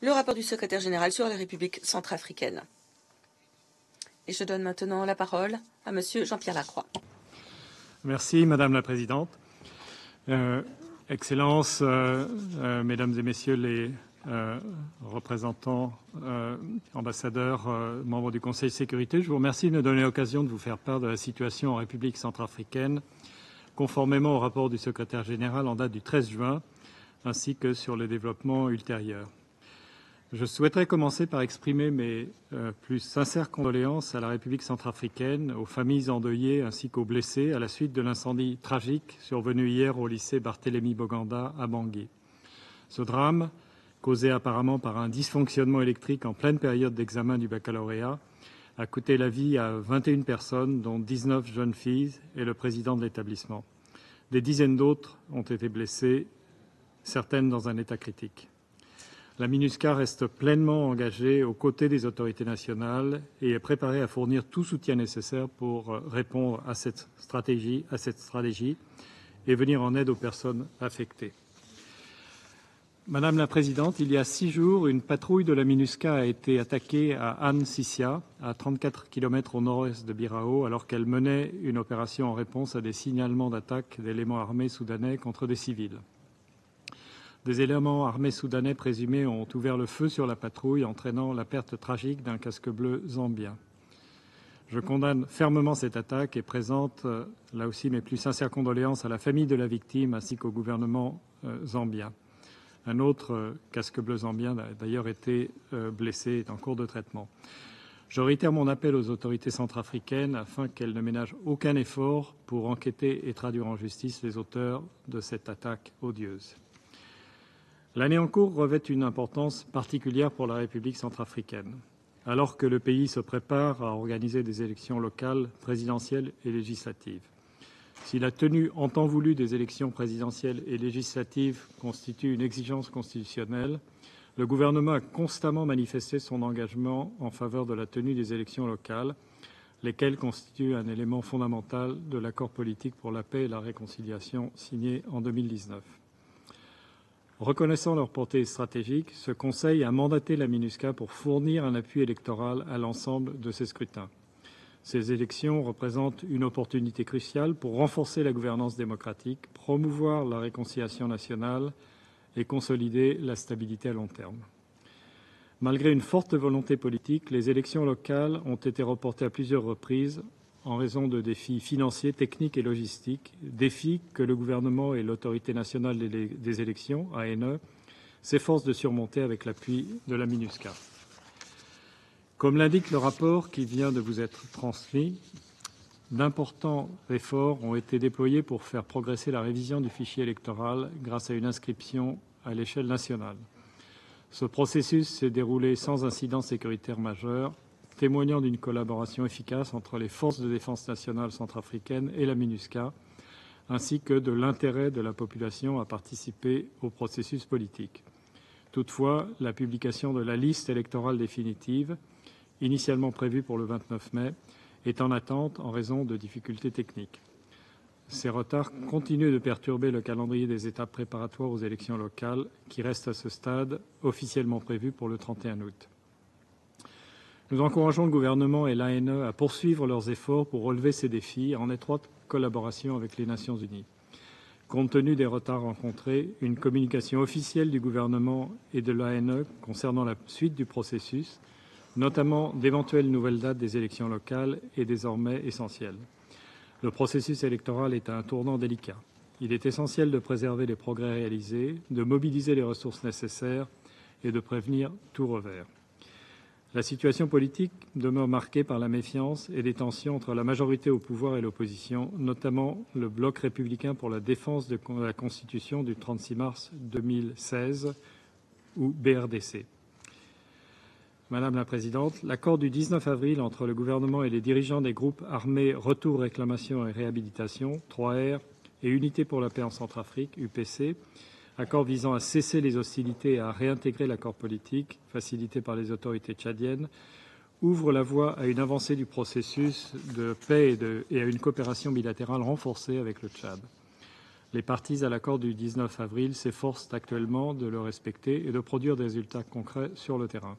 le rapport du secrétaire général sur la République centrafricaine. Et je donne maintenant la parole à Monsieur Jean-Pierre Lacroix. Merci, Madame la Présidente. Excellences, Mesdames et Messieurs les représentants, ambassadeurs, membres du Conseil de sécurité, je vous remercie de me donner l'occasion de vous faire part de la situation en République centrafricaine, conformément au rapport du secrétaire général en date du 13 juin, ainsi que sur les développements ultérieurs. Je souhaiterais commencer par exprimer mes plus sincères condoléances à la République centrafricaine, aux familles endeuillées ainsi qu'aux blessés à la suite de l'incendie tragique survenu hier au lycée Barthélemy Boganda à Bangui. Ce drame, causé apparemment par un dysfonctionnement électrique en pleine période d'examen du baccalauréat, a coûté la vie à 21 personnes, dont 19 jeunes filles et le président de l'établissement. Des dizaines d'autres ont été blessées, certaines dans un état critique. La MINUSCA reste pleinement engagée aux côtés des autorités nationales et est préparée à fournir tout soutien nécessaire pour répondre à cette stratégie et venir en aide aux personnes affectées. Madame la Présidente, il y a 6 jours, une patrouille de la MINUSCA a été attaquée à An-Sissia, à 34 km au nord-est de Birao, alors qu'elle menait une opération en réponse à des signalements d'attaque d'éléments armés soudanais contre des civils. Des éléments armés soudanais présumés ont ouvert le feu sur la patrouille, entraînant la perte tragique d'un casque bleu zambien. Je condamne fermement cette attaque et présente là aussi mes plus sincères condoléances à la famille de la victime ainsi qu'au gouvernement zambien. Un autre casque bleu zambien a d'ailleurs été blessé et est en cours de traitement. Je réitère mon appel aux autorités centrafricaines afin qu'elles ne ménagent aucun effort pour enquêter et traduire en justice les auteurs de cette attaque odieuse. L'année en cours revêt une importance particulière pour la République centrafricaine, alors que le pays se prépare à organiser des élections locales, présidentielles et législatives. Si la tenue en temps voulu des élections présidentielles et législatives constitue une exigence constitutionnelle, le gouvernement a constamment manifesté son engagement en faveur de la tenue des élections locales, lesquelles constituent un élément fondamental de l'accord politique pour la paix et la réconciliation signé en 2019. Reconnaissant leur portée stratégique, ce Conseil a mandaté la MINUSCA pour fournir un appui électoral à l'ensemble de ces scrutins. Ces élections représentent une opportunité cruciale pour renforcer la gouvernance démocratique, promouvoir la réconciliation nationale et consolider la stabilité à long terme. Malgré une forte volonté politique, les élections locales ont été reportées à plusieurs reprises en raison de défis financiers, techniques et logistiques, défis que le gouvernement et l'autorité nationale des élections, ANE, s'efforcent de surmonter avec l'appui de la MINUSCA. Comme l'indique le rapport qui vient de vous être transmis, d'importants efforts ont été déployés pour faire progresser la révision du fichier électoral grâce à une inscription à l'échelle nationale. Ce processus s'est déroulé sans incident sécuritaire majeur, témoignant d'une collaboration efficace entre les forces de défense nationale centrafricaines et la MINUSCA, ainsi que de l'intérêt de la population à participer au processus politique. Toutefois, la publication de la liste électorale définitive, initialement prévue pour le 29 mai, est en attente en raison de difficultés techniques. Ces retards continuent de perturber le calendrier des étapes préparatoires aux élections locales, qui restent à ce stade officiellement prévues pour le 31 août. Nous encourageons le gouvernement et l'ANE à poursuivre leurs efforts pour relever ces défis en étroite collaboration avec les Nations unies. Compte tenu des retards rencontrés, une communication officielle du gouvernement et de l'ANE concernant la suite du processus, notamment d'éventuelles nouvelles dates des élections locales, est désormais essentielle. Le processus électoral est à un tournant délicat. Il est essentiel de préserver les progrès réalisés, de mobiliser les ressources nécessaires et de prévenir tout revers. La situation politique demeure marquée par la méfiance et des tensions entre la majorité au pouvoir et l'opposition, notamment le bloc républicain pour la défense de la Constitution du 36 mars 2016, ou BRDC. Madame la Présidente, l'accord du 19 avril entre le gouvernement et les dirigeants des groupes armés Retour, Réclamation et Réhabilitation, 3R, et Unité pour la paix en Centrafrique, UPC, accord visant à cesser les hostilités et à réintégrer l'accord politique, facilité par les autorités tchadiennes, ouvre la voie à une avancée du processus de paix et à une coopération bilatérale renforcée avec le Tchad. Les parties à l'accord du 19 avril s'efforcent actuellement de le respecter et de produire des résultats concrets sur le terrain.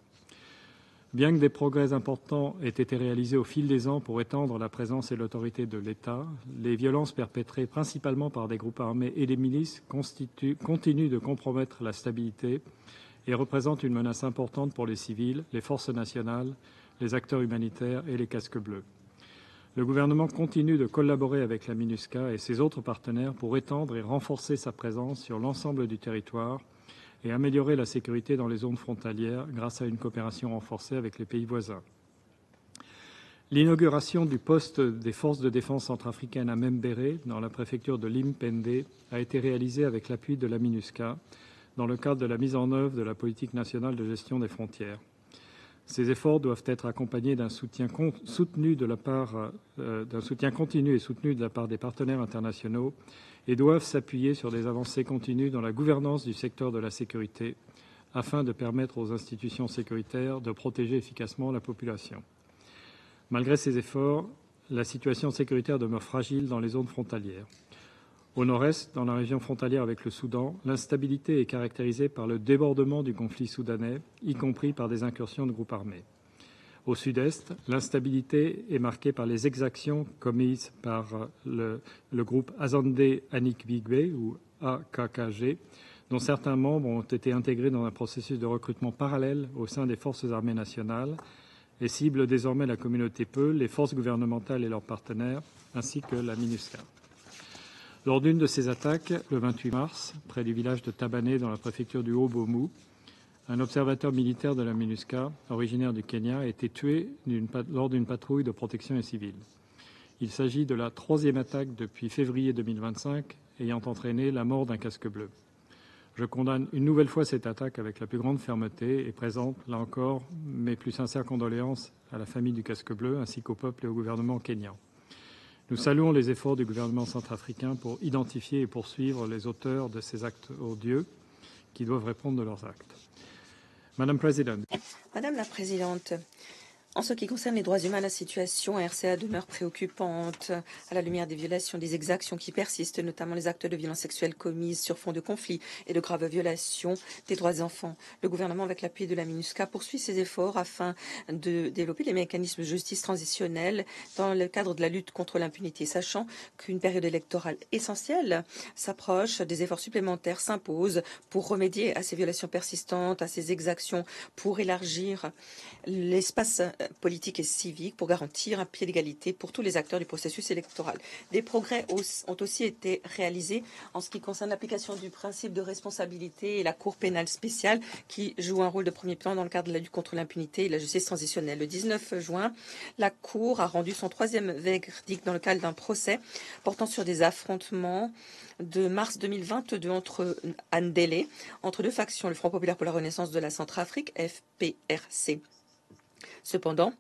Bien que des progrès importants aient été réalisés au fil des ans pour étendre la présence et l'autorité de l'État, les violences perpétrées principalement par des groupes armés et des milices continuent de compromettre la stabilité et représentent une menace importante pour les civils, les forces nationales, les acteurs humanitaires et les casques bleus. Le gouvernement continue de collaborer avec la MINUSCA et ses autres partenaires pour étendre et renforcer sa présence sur l'ensemble du territoire et améliorer la sécurité dans les zones frontalières grâce à une coopération renforcée avec les pays voisins. L'inauguration du poste des forces de défense centrafricaines à Membéré, dans la préfecture de Limpende, a été réalisée avec l'appui de la MINUSCA dans le cadre de la mise en œuvre de la politique nationale de gestion des frontières. Ces efforts doivent être accompagnés d'un soutien continu et soutenu de la part des partenaires internationaux et doivent s'appuyer sur des avancées continues dans la gouvernance du secteur de la sécurité afin de permettre aux institutions sécuritaires de protéger efficacement la population. Malgré ces efforts, la situation sécuritaire demeure fragile dans les zones frontalières. Au nord-est, dans la région frontalière avec le Soudan, l'instabilité est caractérisée par le débordement du conflit soudanais, y compris par des incursions de groupes armés. Au sud-est, l'instabilité est marquée par les exactions commises par le groupe Azande Anikbigbe, ou AKKG, dont certains membres ont été intégrés dans un processus de recrutement parallèle au sein des forces armées nationales et ciblent désormais la communauté Peul, les forces gouvernementales et leurs partenaires, ainsi que la MINUSCA. Lors d'une de ces attaques, le 28 mars, près du village de Tabané, dans la préfecture du Haut-Bomu, un observateur militaire de la MINUSCA, originaire du Kenya, a été tué lors d'une patrouille de protection des civils. Il s'agit de la troisième attaque depuis février 2025 ayant entraîné la mort d'un casque bleu. Je condamne une nouvelle fois cette attaque avec la plus grande fermeté et présente, là encore, mes plus sincères condoléances à la famille du casque bleu ainsi qu'au peuple et au gouvernement kényan. Nous saluons les efforts du gouvernement centrafricain pour identifier et poursuivre les auteurs de ces actes odieux qui doivent répondre de leurs actes. Madame la Présidente, en ce qui concerne les droits humains, la situation à RCA demeure préoccupante à la lumière des violations, des exactions qui persistent, notamment les actes de violence sexuelle commis sur fond de conflits et de graves violations des droits des enfants. Le gouvernement, avec l'appui de la MINUSCA, poursuit ses efforts afin de développer les mécanismes de justice transitionnelle dans le cadre de la lutte contre l'impunité, sachant qu'une période électorale essentielle s'approche. Des efforts supplémentaires s'imposent pour remédier à ces violations persistantes, à ces exactions, pour élargir l'espace politique et civique, pour garantir un pied d'égalité pour tous les acteurs du processus électoral. Des progrès ont aussi été réalisés en ce qui concerne l'application du principe de responsabilité et la Cour pénale spéciale qui joue un rôle de premier plan dans le cadre de la lutte contre l'impunité et la justice transitionnelle. Le 19 juin, la Cour a rendu son troisième verdict dans le cadre d'un procès portant sur des affrontements de mars 2022 entre Andélé, entre deux factions, le Front populaire pour la renaissance de la Centrafrique, FPRC. Cependant,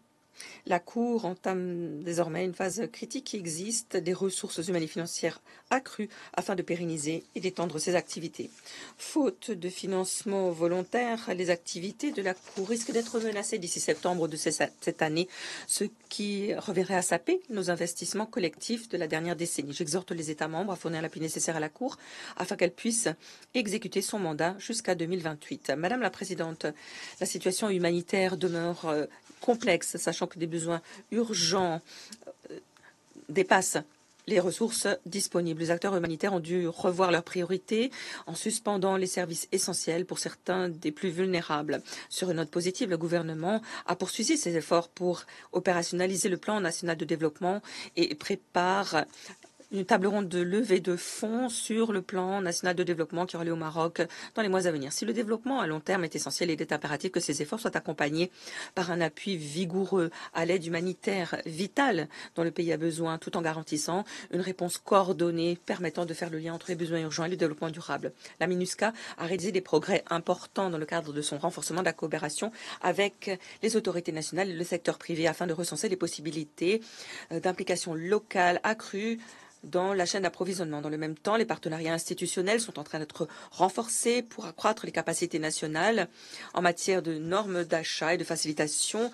la Cour entame désormais une phase critique qui existe des ressources humaines et financières accrues afin de pérenniser et d'étendre ses activités. Faute de financement volontaire, les activités de la Cour risquent d'être menacées d'ici septembre de cette année, ce qui reverrait à saper nos investissements collectifs de la dernière décennie. J'exhorte les États membres à fournir l'appui nécessaire à la Cour afin qu'elle puisse exécuter son mandat jusqu'à 2028. Madame la Présidente, la situation humanitaire demeure complexe, sachant que des besoins urgents dépassent les ressources disponibles. Les acteurs humanitaires ont dû revoir leurs priorités en suspendant les services essentiels pour certains des plus vulnérables. Sur une note positive, le gouvernement a poursuivi ses efforts pour opérationnaliser le plan national de développement et prépare une table ronde de levée de fonds sur le plan national de développement qui aura lieu au Maroc dans les mois à venir. Si le développement à long terme est essentiel, il est impératif que ces efforts soient accompagnés par un appui vigoureux à l'aide humanitaire vitale dont le pays a besoin, tout en garantissant une réponse coordonnée permettant de faire le lien entre les besoins urgents et le développement durable. La MINUSCA a réalisé des progrès importants dans le cadre de son renforcement de la coopération avec les autorités nationales et le secteur privé afin de recenser les possibilités d'implication locale accrue dans la chaîne d'approvisionnement. Dans le même temps, les partenariats institutionnels sont en train d'être renforcés pour accroître les capacités nationales en matière de normes d'achat et de facilitation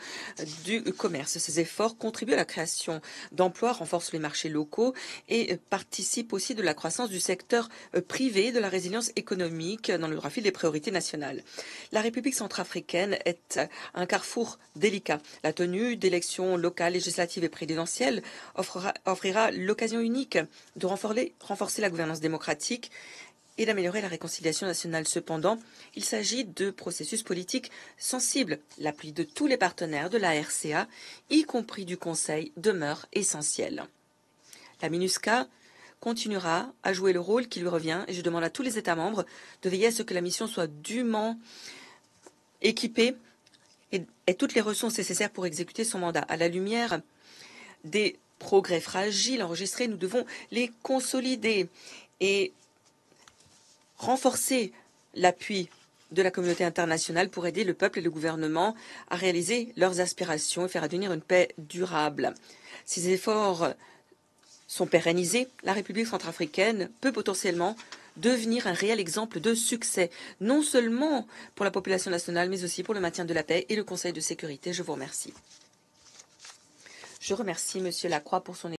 du commerce. Ces efforts contribuent à la création d'emplois, renforcent les marchés locaux et participent aussi de la croissance du secteur privé, de la résilience économique dans le droit fil des priorités nationales. La République centrafricaine est un carrefour délicat. La tenue d'élections locales, législatives et présidentielles offrira l'occasion unique de renforcer la gouvernance démocratique et d'améliorer la réconciliation nationale. Cependant, il s'agit de processus politiques sensibles. L'appui de tous les partenaires de la RCA, y compris du Conseil, demeure essentiel. La MINUSCA continuera à jouer le rôle qui lui revient et je demande à tous les États membres de veiller à ce que la mission soit dûment équipée et toutes les ressources nécessaires pour exécuter son mandat. À la lumière des progrès fragiles enregistrés, nous devons les consolider et renforcer l'appui de la communauté internationale pour aider le peuple et le gouvernement à réaliser leurs aspirations et faire advenir une paix durable. Ces efforts sont pérennisés, la République centrafricaine peut potentiellement devenir un réel exemple de succès, non seulement pour la population nationale, mais aussi pour le maintien de la paix et le Conseil de sécurité. Je vous remercie. Je remercie M. Lacroix pour son